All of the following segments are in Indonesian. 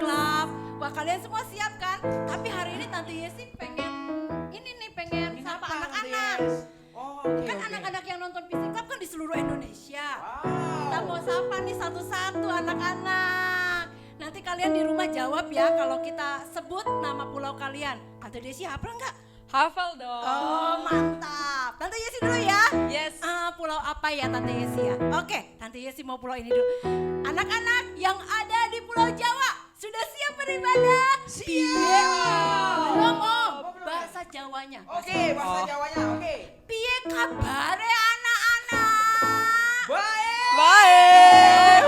Club. Wah, kalian semua siap kan? Tapi hari ini Tante Yesi pengen sapa anak-anak. Kan anak-anak yang nonton Fisik Club kan di seluruh Indonesia. Kita mau sapa nih satu-satu anak-anak. Nanti kalian di rumah jawab ya kalau kita sebut nama pulau kalian. Tante Desi hafal nggak? Hafal dong. Oh, mantap. Tante Yesi dulu ya. Yes. Pulau apa ya Tante Yesi ya? Oke, Tante Yesi mau pulau ini dulu. Anak-anak yang ada di Pulau Jawa, sudah siap beribadah? Siap. Belum Om, bahasa Jawanya. Oke, bahasa Jawanya, oke. Piye kabare anak-anak? Baik. Baik.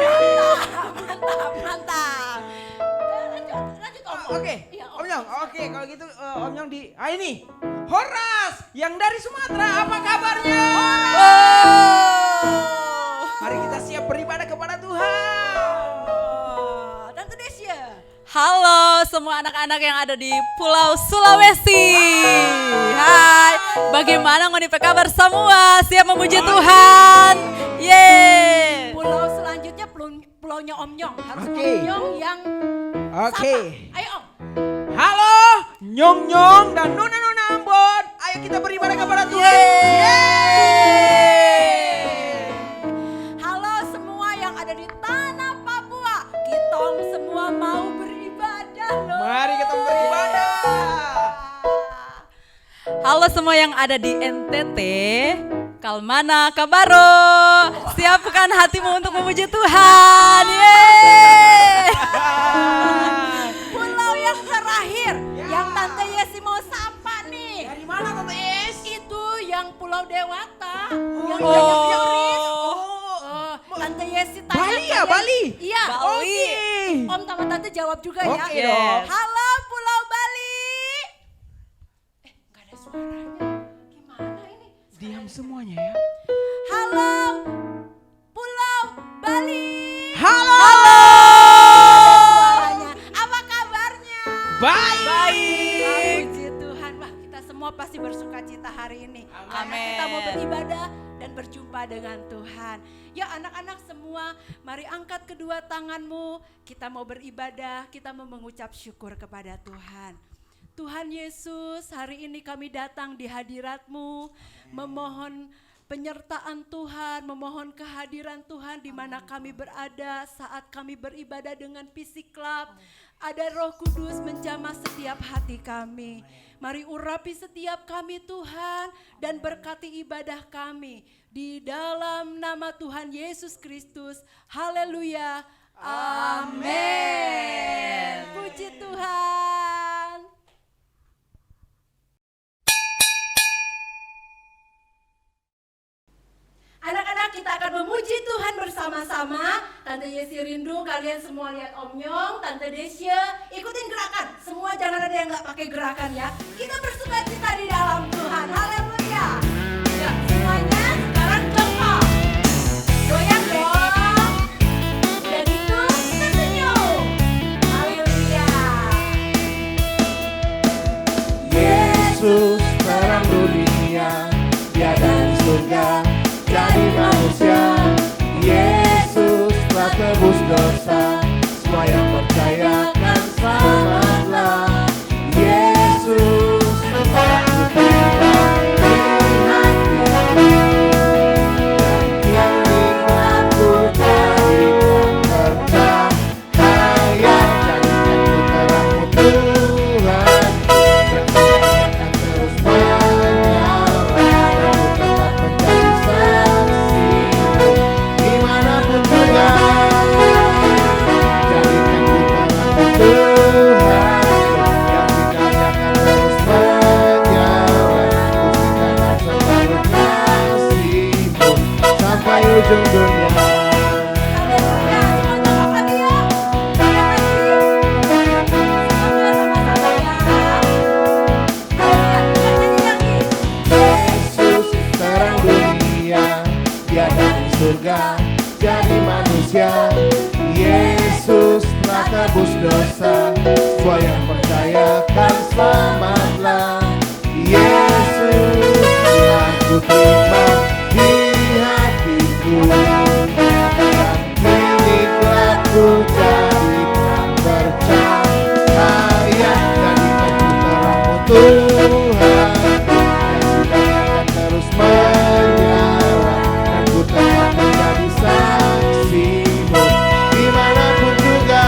Mantap. Lanjut Om. Oke, Iya, Om Nyong, oke kalau gitu Om Nyong ini. Horas yang dari Sumatera, apa kabarnya? Mari kita siap beribadah kepada Tuhan. Tante Desya. Halo semua anak-anak yang ada di Pulau Sulawesi. Hai, bagaimana ngoni kabar semua? Siap memuji Tuhan? Yeay. Pulau selanjutnya pulaunya Om Nyong. Harus Oke. Om Nyong yang Oke. sapa. Ayo Om. Halo, Nyong dan Nuna Ambon. Ayo kita beribadah kepada Tuhan. Yeay. Halo semua yang ada di tanah Papua. Kita semua mau beribadah loh. Mari kita beribadah. Halo semua yang ada di NTT. Kalmana Kabaro. Siapkan hatimu untuk memuji Tuhan. Yeay. Pulau yang terakhir yang Tante Yesi mau sapa nih. Dari mana Tante Es? Itu yang Pulau Dewata. Yang Oh. banyak turis. Tante Yesi tanya. Bali ya, Bali? Iya. Bali. Om sama Tante jawab juga ya. Oke Yes. dong. Halo Pulau Bali. Gak ada suaranya. Gimana ini? Diam semuanya ya. Halo Pulau Bali. Halo. Suaranya. Apa kabarnya? Baik. Baik. Puji Tuhan. Wah, kita semua pasti bersuka cita hari ini. Karena Amin. kita mau beribadah dan berjumpa dengan Tuhan. Ya anak-anak semua, mari angkat kedua tanganmu. Kita mau beribadah, kita mau mengucap syukur kepada Tuhan. Tuhan Yesus, hari ini kami datang di hadirat-Mu, memohon penyertaan Tuhan, memohon kehadiran Tuhan di mana kami berada saat kami beribadah dengan Fisik Club. Ada Roh Kudus menjamah setiap hati kami. Mari urapi setiap kami Tuhan dan berkati ibadah kami. Di dalam nama Tuhan Yesus Kristus. Haleluya. Amin. Puji Tuhan. Anak-anak, kita akan memuji Tuhan bersama-sama. Tante Yesi rindu kalian semua lihat Om Nyong, Tante Desya, ikutin gerakan. Semua jangan ada yang nggak pakai gerakan ya. Kita bersuka cita di dalam Tuhan. Haleluya. Ya, semuanya sekarang jongkok. Goyang dong. Udah gitu, kita senyum. Haleluya. Yesus terang dunia, Dia dari surga jadi manusia. Yesus telah tebus dosa, semua yang percaya kan selamatlah. Yesus aku terima di hatiku, dan kini aku jadikan percaya. Jadikan ku terangmu Tuhan, dan akan terus menyala. Aku tetap menjadi saksimu dimanapun juga. Jadikan ku terangmu Tuhan, yang sinarnya akan terus menyala. Buktikan dan selalu kasih-Mu sampai ujung dunia. Haleluya. Semua jongkok lagi ya. Goyang lagi. Semuanya sama-sama ya. Haleluya. Kita nyanyi lagi. Yesus terang dunia, Dia dari surga jadi manusia. Yesus telah tebus dosa, semua yang percaya kan selamatlah. Yesus telah ku terima di hatiku, dan kini telah ku jadikan percaya. Tuhan yang akan terus menyala, dan ku tetap menjadi saksimu dimanapun juga.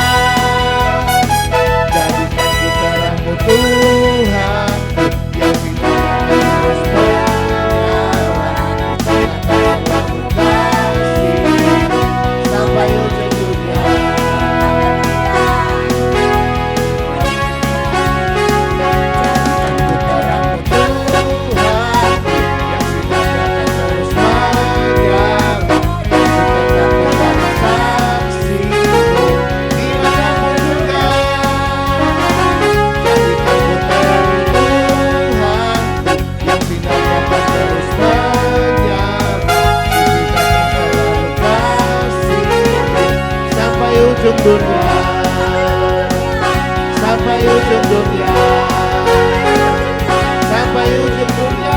Jadikan ku terangmu Tuhan yang akan terus menyala, dan akan kasihmu sampai ujung dunia. Ujung dunia, sampai ujung dunia, sampai ujung dunia.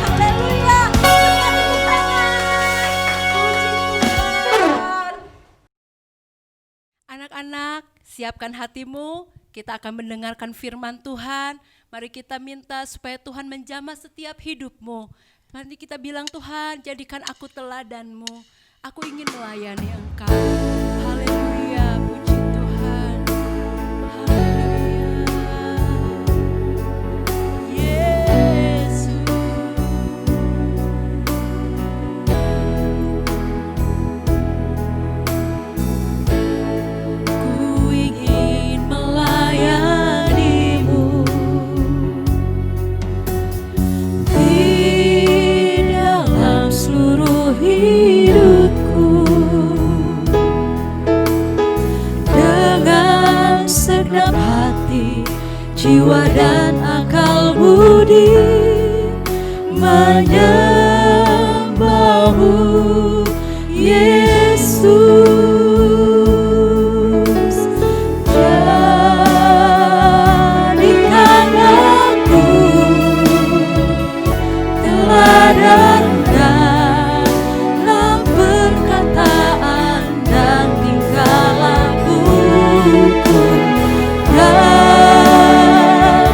Haleluya. Tepuk tangan. Puji Tuhan. Anak-anak, siapkan hatimu. Kita akan mendengarkan firman Tuhan. Mari kita minta supaya Tuhan menjamah setiap hidupmu. Mari kita bilang, Tuhan, jadikan aku teladanmu. Aku ingin melayani Engkau. Haleluya, puji Tuhan. Haleluya. Yesus. Ku ingin melayanimu di dalam seluruh hidupku, dengan segenap hati, jiwa dan akal budi, menyembahmu Yesus. Jadikan aku teladan dalam perkataan dan tingkah lakuku, dan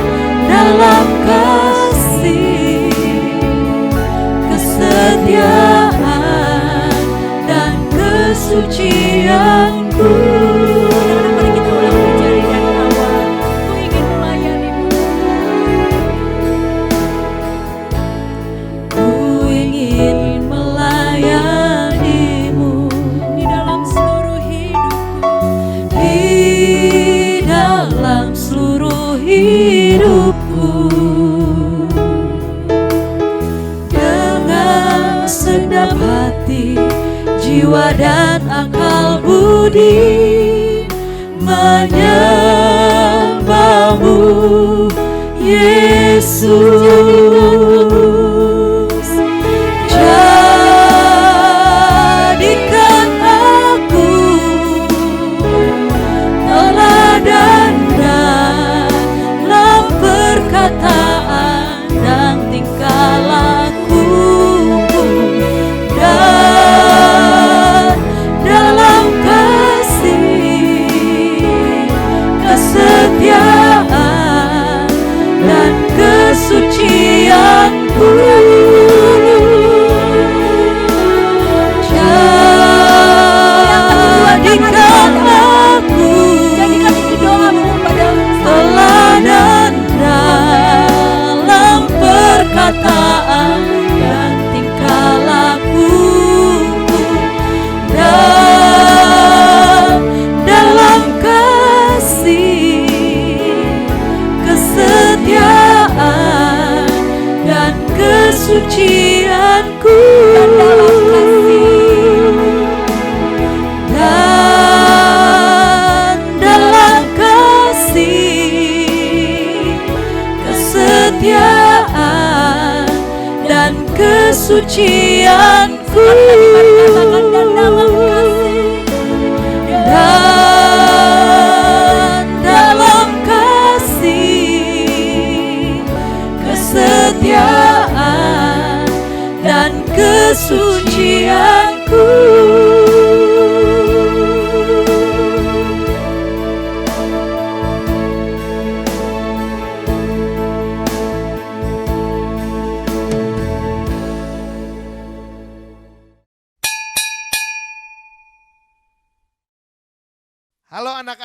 dalam kasih, kesetiaan dan kesucianku. Mari kita ulang mencari dari awal. Ku ingin melayanimu. Ku ingin melayanimu di dalam seluruh hidupku, di dalam seluruh hidupku, dengan segenap hati, jiwa dan akal budi, menyembahmu Yesus. Jadikan aku teladan dalam perkataan dan tingkah lakuku, dan dalam kasih, kesetiaan dan kesucianku. Jadikan aku teladan dalam perkataan dan tingkah lakuku, dan dalam kasih, kesetiaan dan kesucianku, dan dalam kasih, kesetiaan dan kesucianku, dan dalam kasih, kesetiaan dan kesucianku.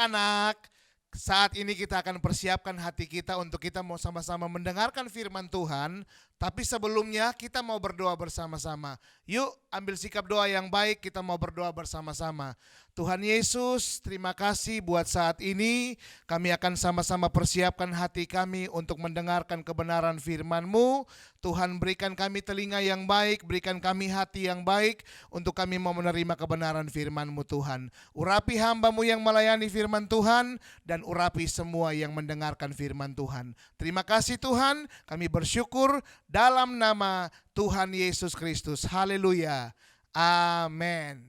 anak-anak, saat ini kita akan persiapkan hati kita untuk kita mau sama-sama mendengarkan firman Tuhan. Tapi sebelumnya kita mau berdoa bersama-sama. Yuk ambil sikap doa yang baik, kita mau berdoa bersama-sama. Tuhan Yesus, terima kasih buat saat ini. Kami akan sama-sama persiapkan hati kami untuk mendengarkan kebenaran firman-Mu. Tuhan berikan kami telinga yang baik, berikan kami hati yang baik untuk kami mau menerima kebenaran firman-Mu Tuhan. Urapi hamba-Mu yang melayani firman Tuhan dan urapi semua yang mendengarkan firman Tuhan. Terima kasih Tuhan, kami bersyukur dalam nama Tuhan Yesus Kristus. Haleluya. Amin.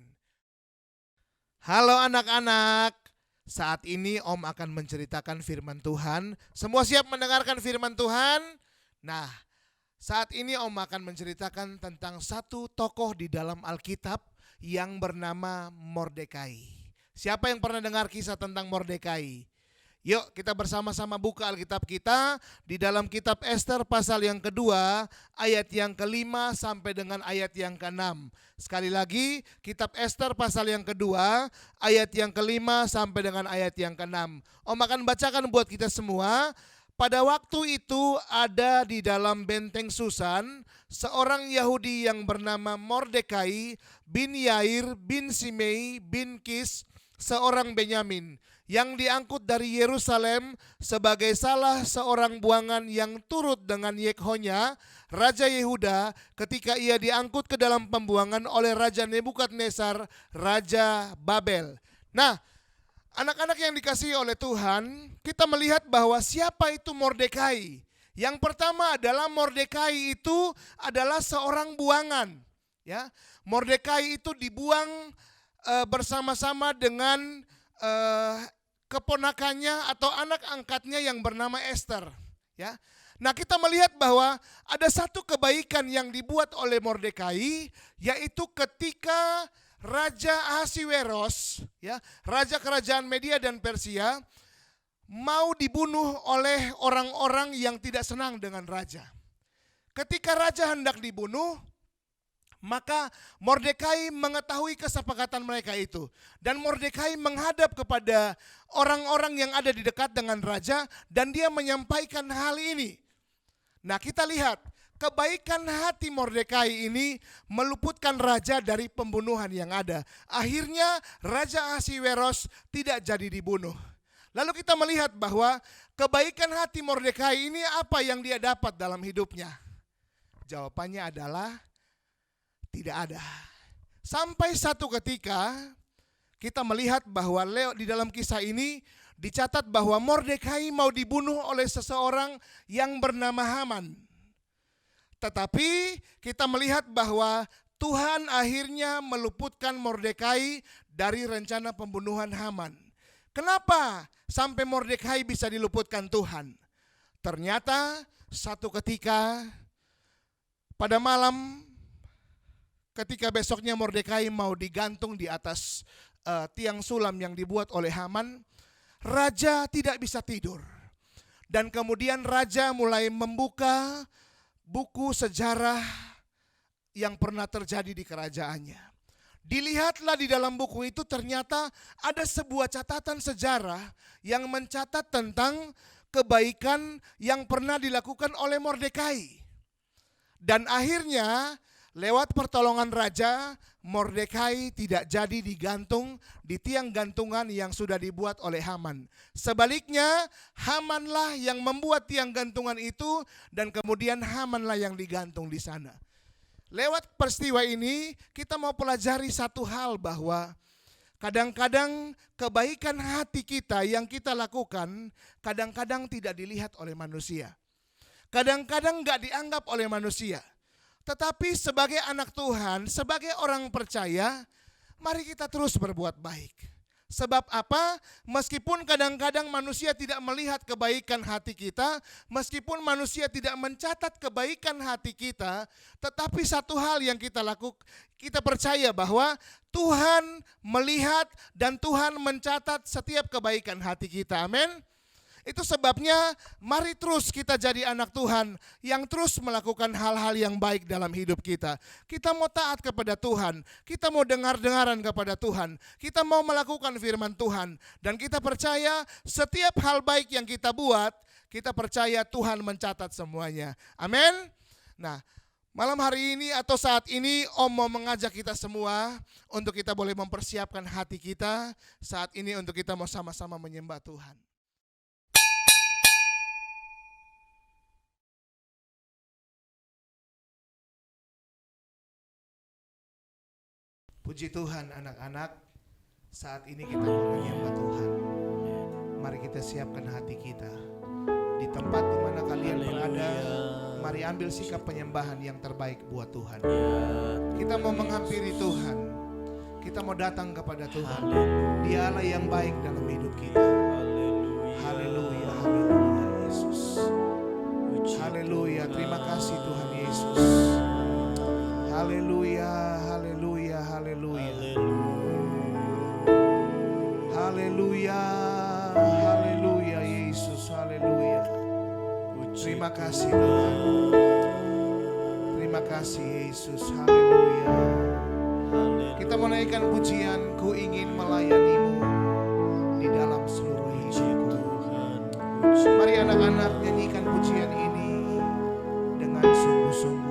Halo anak-anak. Saat ini Om akan menceritakan firman Tuhan. Semua siap mendengarkan firman Tuhan? Nah, saat ini Om akan menceritakan tentang satu tokoh di dalam Alkitab yang bernama Mordekai. Siapa yang pernah dengar kisah tentang Mordekai? Yuk kita bersama-sama buka Alkitab kita di dalam kitab Ester pasal yang kedua ayat yang kelima sampai dengan ayat yang keenam. Sekali lagi kitab Ester pasal yang kedua ayat yang kelima sampai dengan ayat yang keenam. Om akan bacakan buat kita semua. Pada waktu itu ada di dalam benteng Susan seorang Yahudi yang bernama Mordekai bin Yair bin Simei bin Kis, seorang Benyamin, yang diangkut dari Yerusalem sebagai salah seorang buangan yang turut dengan Yekhonya, Raja Yehuda, ketika ia diangkut ke dalam pembuangan oleh Raja Nebukadnezar, Raja Babel. Nah, anak-anak yang dikasihi oleh Tuhan, kita melihat bahwa siapa itu Mordekai. Yang pertama adalah Mordekai itu adalah seorang buangan. Ya, Mordekai itu dibuang bersama-sama dengan keponakannya atau anak angkatnya yang bernama Ester. Ya, nah kita melihat bahwa ada satu kebaikan yang dibuat oleh Mordekai, yaitu ketika Raja Ahasiweros, ya, raja kerajaan Media dan Persia, mau dibunuh oleh orang-orang yang tidak senang dengan raja. Ketika raja hendak dibunuh, maka Mordekai mengetahui kesepakatan mereka itu. Dan Mordekai menghadap kepada orang-orang yang ada di dekat dengan raja dan dia menyampaikan hal ini. Nah kita lihat, kebaikan hati Mordekai ini meluputkan raja dari pembunuhan yang ada. Akhirnya Raja Ahasiweros tidak jadi dibunuh. Lalu kita melihat bahwa kebaikan hati Mordekai ini apa yang dia dapat dalam hidupnya? Jawabannya adalah tidak ada. Sampai satu ketika kita melihat bahwa di dalam kisah ini dicatat bahwa Mordekai mau dibunuh oleh seseorang yang bernama Haman. Tetapi kita melihat bahwa Tuhan akhirnya meluputkan Mordekai dari rencana pembunuhan Haman. Kenapa sampai Mordekai bisa diluputkan Tuhan? Ternyata satu ketika pada malam, ketika besoknya Mordekai mau digantung di atas tiang sulam yang dibuat oleh Haman, raja tidak bisa tidur. Dan kemudian raja mulai membuka buku sejarah yang pernah terjadi di kerajaannya. Dilihatlah di dalam buku itu ternyata ada sebuah catatan sejarah yang mencatat tentang kebaikan yang pernah dilakukan oleh Mordekai. Dan akhirnya lewat pertolongan raja, Mordekai tidak jadi digantung di tiang gantungan yang sudah dibuat oleh Haman. Sebaliknya, Hamanlah yang membuat tiang gantungan itu dan kemudian Hamanlah yang digantung di sana. Lewat peristiwa ini, kita mau pelajari satu hal bahwa kadang-kadang kebaikan hati kita yang kita lakukan kadang-kadang tidak dilihat oleh manusia. Kadang-kadang gak dianggap oleh manusia. Tetapi sebagai anak Tuhan, sebagai orang percaya, mari kita terus berbuat baik. Sebab apa? Meskipun kadang-kadang manusia tidak melihat kebaikan hati kita, meskipun manusia tidak mencatat kebaikan hati kita, tetapi satu hal yang kita lakukan, kita percaya bahwa Tuhan melihat dan Tuhan mencatat setiap kebaikan hati kita. Amin. Itu sebabnya mari terus kita jadi anak Tuhan yang terus melakukan hal-hal yang baik dalam hidup kita. Kita mau taat kepada Tuhan, kita mau dengar-dengaran kepada Tuhan, kita mau melakukan firman Tuhan. Dan kita percaya setiap hal baik yang kita buat, kita percaya Tuhan mencatat semuanya. Amin. Nah, malam hari ini atau saat ini Om mau mengajak kita semua untuk kita boleh mempersiapkan hati kita saat ini untuk kita mau sama-sama menyembah Tuhan. Puji Tuhan anak-anak, saat ini kita mau menyembah Tuhan. Mari kita siapkan hati kita. Di tempat di mana kalian berada, mari ambil sikap penyembahan yang terbaik buat Tuhan. Kita mau menghampiri Tuhan. Kita mau datang kepada Tuhan. Dia Allah yang baik dalam hidup kita. Haleluya, haleluya Yesus. Haleluya, terima kasih Tuhan Yesus. Haleluya, haleluya, haleluya. Haleluya, haleluya Yesus, haleluya. Terima kasih Tuhan. Terima kasih Yesus, haleluya. Kita menaikkan pujian, ku ingin melayanimu di dalam seluruh hidupku. Mari anak-anak nyanyikan pujian ini dengan sungguh-sungguh.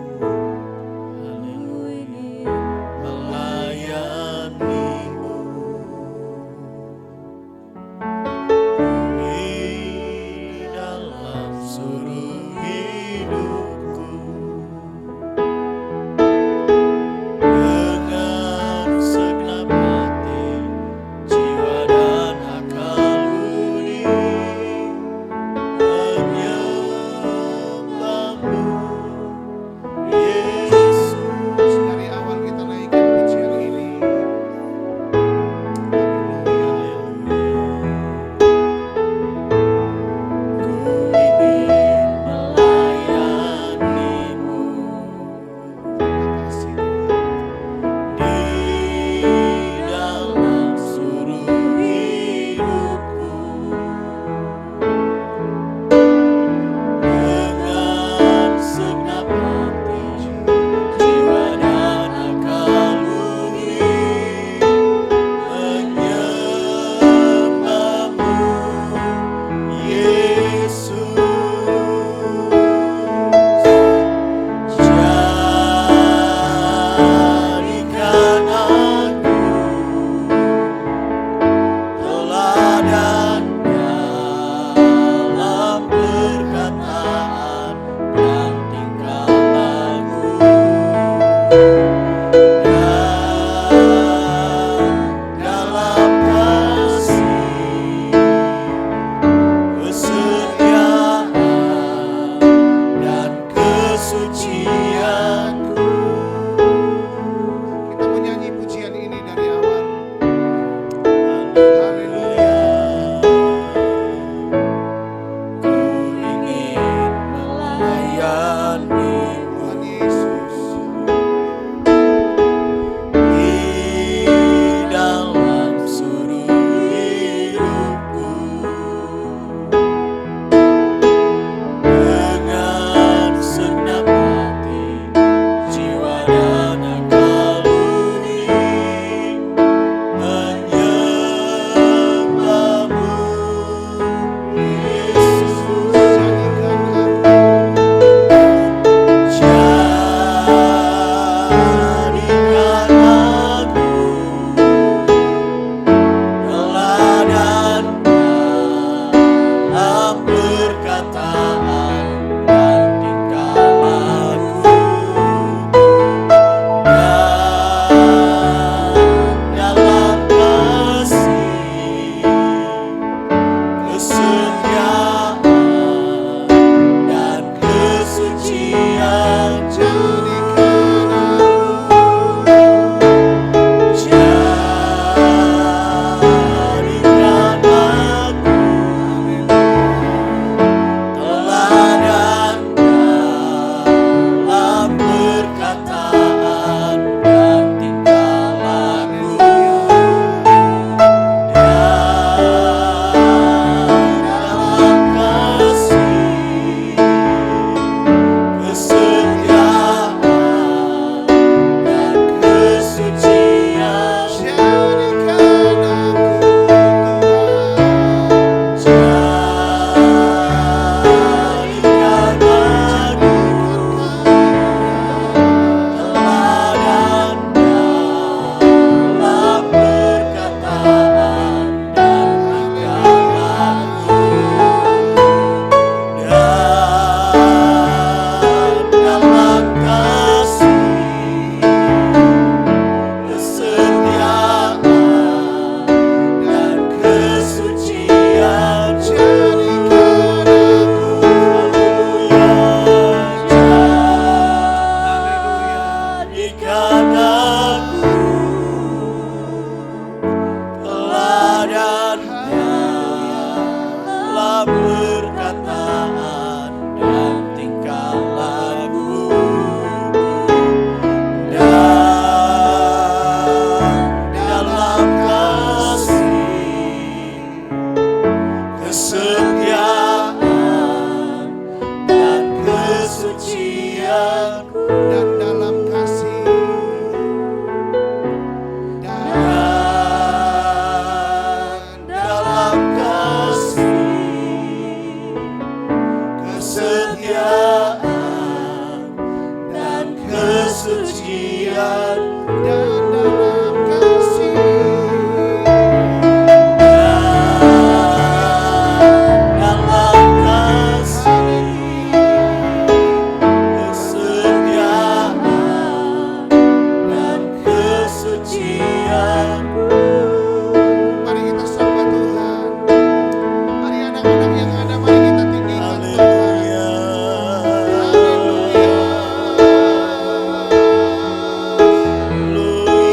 yang ada, mari kita tinggikan Tuhan.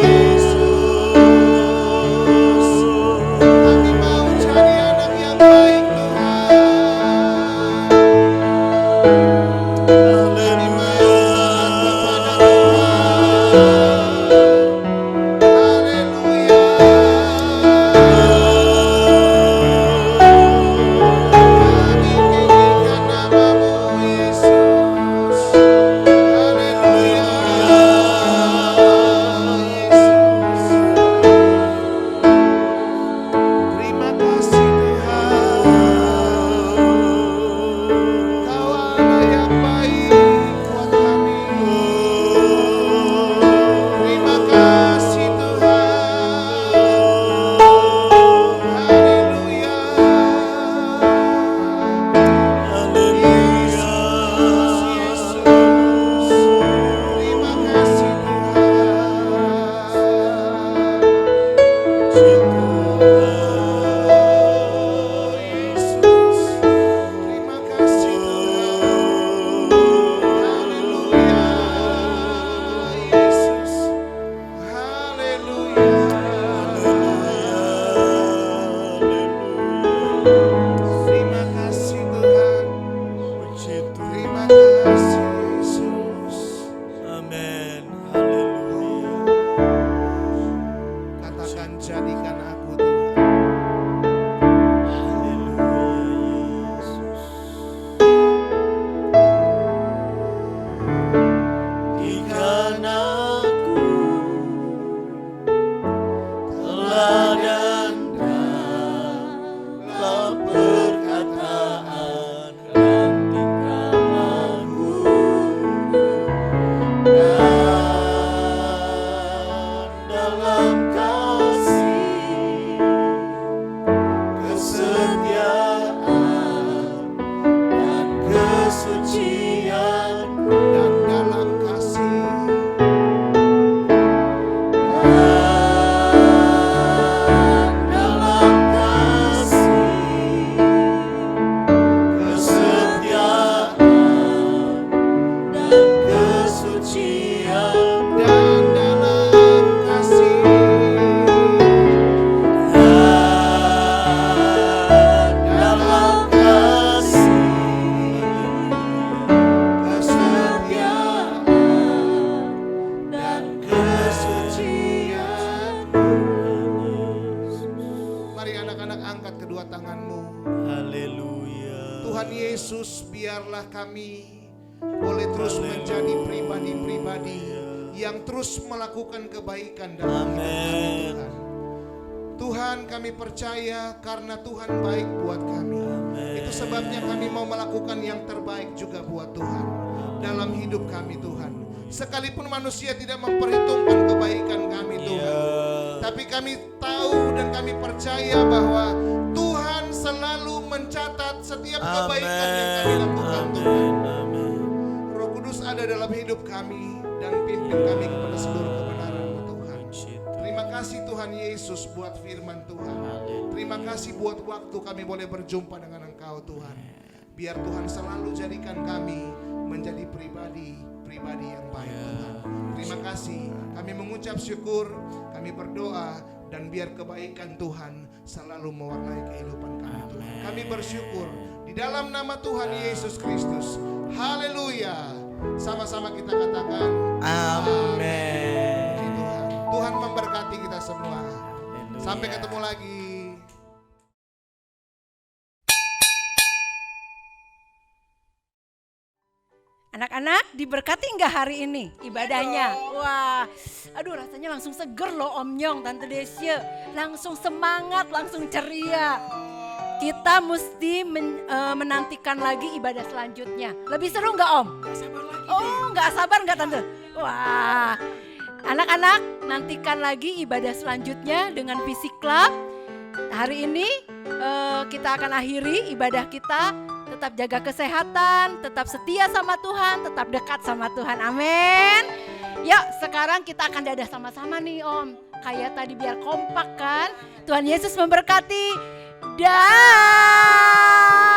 Yesus, kami mau jadi anak yang baik Tuhan. Kami mau taat kepada Tuhan. Haleluya. Kami tinggikan namamu Yesus. Haleluya. Yesus. Terima kasih Tuhan. Kau Allah yang baik buat kami. Terima kasih Tuhan. Haleluya. Yesus, Yesus. Terima kasih Tuhan. Yesus. Terima kasih Tuhan. Haleluya. Yesus. Haleluya. Terima kasih Tuhan. Terima kasih Yesus. Amin. Haleluya. Katakan jadikan aku Tuhan. Ikan aku teladan dalam perkataan dan tingkah laku, dan dalam kasih, kesetiaan dan kesucian, Dan dalam kasih, dalam kasih, kesetiaan dan kesucian, dan dalam kasih, dalam kasih, kesetiaan dan kesucian. Mari anak-anak angkat kedua tanganmu. Haleluya. Tuhan Yesus, biarlah kami boleh terus menjadi pribadi-pribadi yang terus melakukan kebaikan dalam hidup kami Tuhan. Tuhan, kami percaya karena Tuhan baik buat kami. Itu sebabnya kami mau melakukan yang terbaik juga buat Tuhan dalam hidup kami Tuhan. Sekalipun manusia tidak memperhitungkan kebaikan kami Tuhan, tapi kami tahu dan kami percaya bahwa Tuhan selalu mencatat setiap kebaikan yang kami lakukan Tuhan. Roh Kudus ada dalam hidup kami dan pimpin kami kepada seluruh kebenaran Tuhan. Terima kasih Tuhan Yesus buat firman Tuhan. Terima kasih buat waktu kami boleh berjumpa dengan Engkau Tuhan. Biar Tuhan selalu jadikan kami menjadi pribadi yang baik Tuhan. Terima kasih. Kami mengucap syukur, kami berdoa, dan biar kebaikan Tuhan selalu mewarnai kehidupan kami Tuhan. Kami bersyukur di dalam nama Tuhan Yesus Kristus. Haleluya. Sama-sama kita katakan Amin. Tuhan. Tuhan memberkati kita semua. Sampai ketemu lagi. Anak-anak diberkati nggak hari ini ibadahnya? Wah, aduh rasanya langsung seger loh Om Nyong, Tante Desya. Langsung semangat, langsung ceria. Kita mesti menantikan lagi ibadah selanjutnya. Lebih seru nggak Om? Gak sabar lagi. Oh, nggak sabar nggak Tante? Wah, anak-anak nantikan lagi ibadah selanjutnya dengan Fisik Club. Hari ini kita akan akhiri ibadah kita. Tetap jaga kesehatan, tetap setia sama Tuhan, tetap dekat sama Tuhan. Amin. Yuk sekarang kita akan dadah sama-sama nih Om. Kayak tadi biar kompak kan. Tuhan Yesus memberkati. Dah.